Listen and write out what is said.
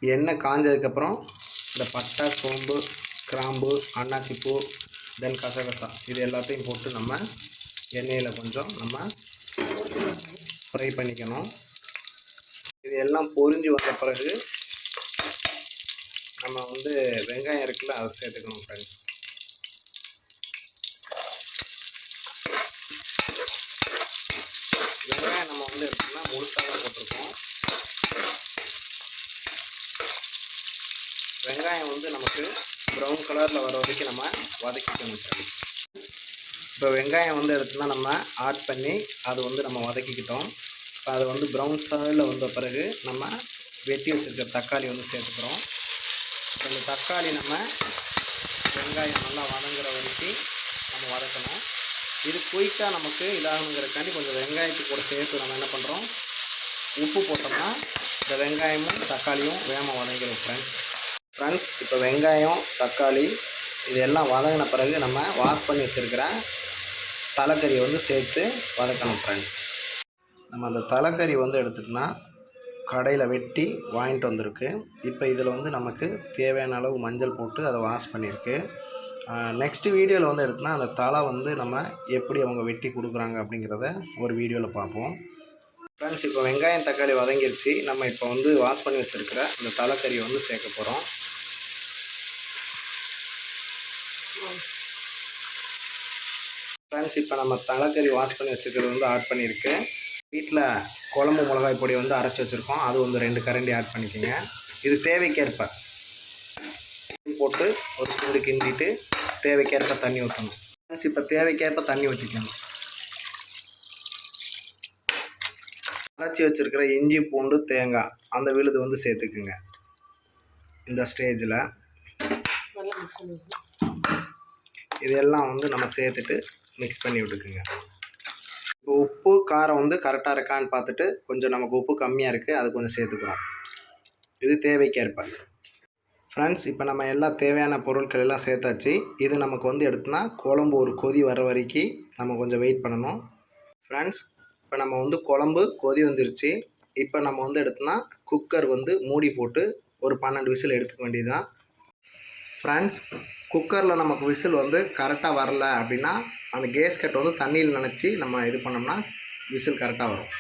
எண்ணெய் காஞ்சதுக்கப்புறம் இந்த பட்டை, சோம்பு, கிராம்பு, அன்னாச்சிப்பூ, தென் கசகசா இது எல்லாத்தையும் போட்டு நம்ம எண்ணெயில் கொஞ்சம் நம்ம ஃப்ரை பண்ணிக்கணும். இது எல்லாம் பொரிஞ்சு வந்த பிறகு நம்ம வந்து வெங்காயம் இருக்குல்ல அதை சேர்த்துக்கணும் ஃப்ரெண்ட்ஸ். வெங்காயம் நம்ம வந்து எடுத்தோம்னா முழுசாக தான் போட்டிருக்கோம். வெங்காயம் வந்து நமக்கு ப்ரௌன் கலரில் வர வரைக்கும் நம்ம வதக்கிக்கணும் ஃப்ரெண்ட்ஸ். இப்போ வெங்காயம் வந்து எடுத்தோம்னா நம்ம ஆட் பண்ணி அது வந்து நம்ம வதக்கிக்கிட்டோம். இப்போ அது வந்து ப்ரௌன் கலரில் வந்த பிறகு நம்ம வெட்டி வச்சுருக்க தக்காளி வந்து சேர்த்துக்கிறோம். இப்போ இந்த தக்காளி நம்ம வெங்காயம் நல்லா வதங்குற வரைக்கும் நம்ம வதக்கணும். இது குயிக்காக நமக்கு இதாகணுங்கிறக்காண்டி கொஞ்சம் வெங்காயத்துக்கு கூட சேர்த்து நம்ம என்ன பண்ணுறோம், உப்பு போட்டோம்னா இந்த வெங்காயமும் தக்காளியும் வேகமாக வதங்கிடும் ஃப்ரெண்ட்ஸ். இப்போ வெங்காயம், தக்காளி இது எல்லாம் வதங்கின பிறகு நம்ம வாஷ் பண்ணி வச்சுருக்கிற தலைக்கறியை வந்து சேர்த்து வதக்கணும் ஃப்ரெண்ட்ஸ். நம்ம அந்த தலைக்கறி வந்து எடுத்துகிட்டோன்னா கடையில் வெட்டி வாங்கிட்டு வந்திருக்கு. இப்போ இதில் வந்து நமக்கு தேவையான அளவு மஞ்சள் போட்டு அதை வாஷ் பண்ணியிருக்கு. நெக்ஸ்ட்டு வீடியோவில் வந்து எடுத்தோன்னா அந்த தலை வந்து நம்ம எப்படி அவங்க வெட்டி கொடுக்குறாங்க அப்படிங்கிறத ஒரு வீடியோவில் பார்ப்போம் ஃப்ரெண்ட்ஸ். இப்போ வெங்காயம், தக்காளி வதங்கிருச்சு. நம்ம இப்போ வந்து வாஷ் பண்ணி வச்சுருக்கிற அந்த தலைக்கறியை வந்து சேர்க்க போகிறோம். ஃப்ரெண்ட்ஸ், இப்போ நம்ம தலைக்கறி வாஷ் பண்ணி வச்சுருக்கிறது வந்து ஆட் பண்ணியிருக்கு. வீட்டில் குழம்பு மிளகாய் பொடி வந்து அரைச்சி வச்சுருக்கோம், அது வந்து 2 கரண்டி ஆட் பண்ணிக்கோங்க. இது தேவைக்கேற்ப போட்டு ஒரு கிண்டு கிண்டிட்டு தேவைக்கேற்ப தண்ணி ஊற்றணும் ஃப்ரெண்ட்ஸ். இப்போ தேவைக்கேற்ப தண்ணி ஊற்றிக்கணும். அரைச்சி வச்சுருக்கிற இஞ்சி, பூண்டு, தேங்காய் அந்த விழுது வந்து சேர்த்துக்குங்க. இந்த ஸ்டேஜில் இதெல்லாம் வந்து நம்ம சேர்த்துட்டு மிக்ஸ் பண்ணி விட்டுக்குங்க. இப்போ உப்பு, காரம் வந்து கரெக்டாக இருக்கான்னு பார்த்துட்டு கொஞ்சம் நமக்கு உப்பு கம்மியாக இருக்குது, அது கொஞ்சம் சேர்த்துக்கிறோம். இது தேவைக்கேற்ப ஃப்ரெண்ட்ஸ். இப்போ நம்ம எல்லா தேவையான பொருட்கள் எல்லாம் சேர்த்தாச்சு. இது நமக்கு வந்து எடுத்தோன்னா குழம்பு ஒரு கொதி வர வரைக்கும் நம்ம கொஞ்சம் வெயிட் பண்ணணும் ஃப்ரெண்ட்ஸ். இப்போ நம்ம வந்து குழம்பு கொதி வந்துருச்சு. இப்போ நம்ம வந்து எடுத்தோன்னா குக்கர் வந்து மூடி போட்டு ஒரு 12 விசில் எடுத்துக்க வேண்டியதுதான் ஃப்ரெண்ட்ஸ். குக்கரில் நமக்கு விசில் வந்து கரெக்டாக வரல அப்படின்னா அந்த கேஸ்கட் வந்து தண்ணியில் நனைச்சி நம்ம இது பண்ணோம்னா விசில் கரெக்டாக வரும்.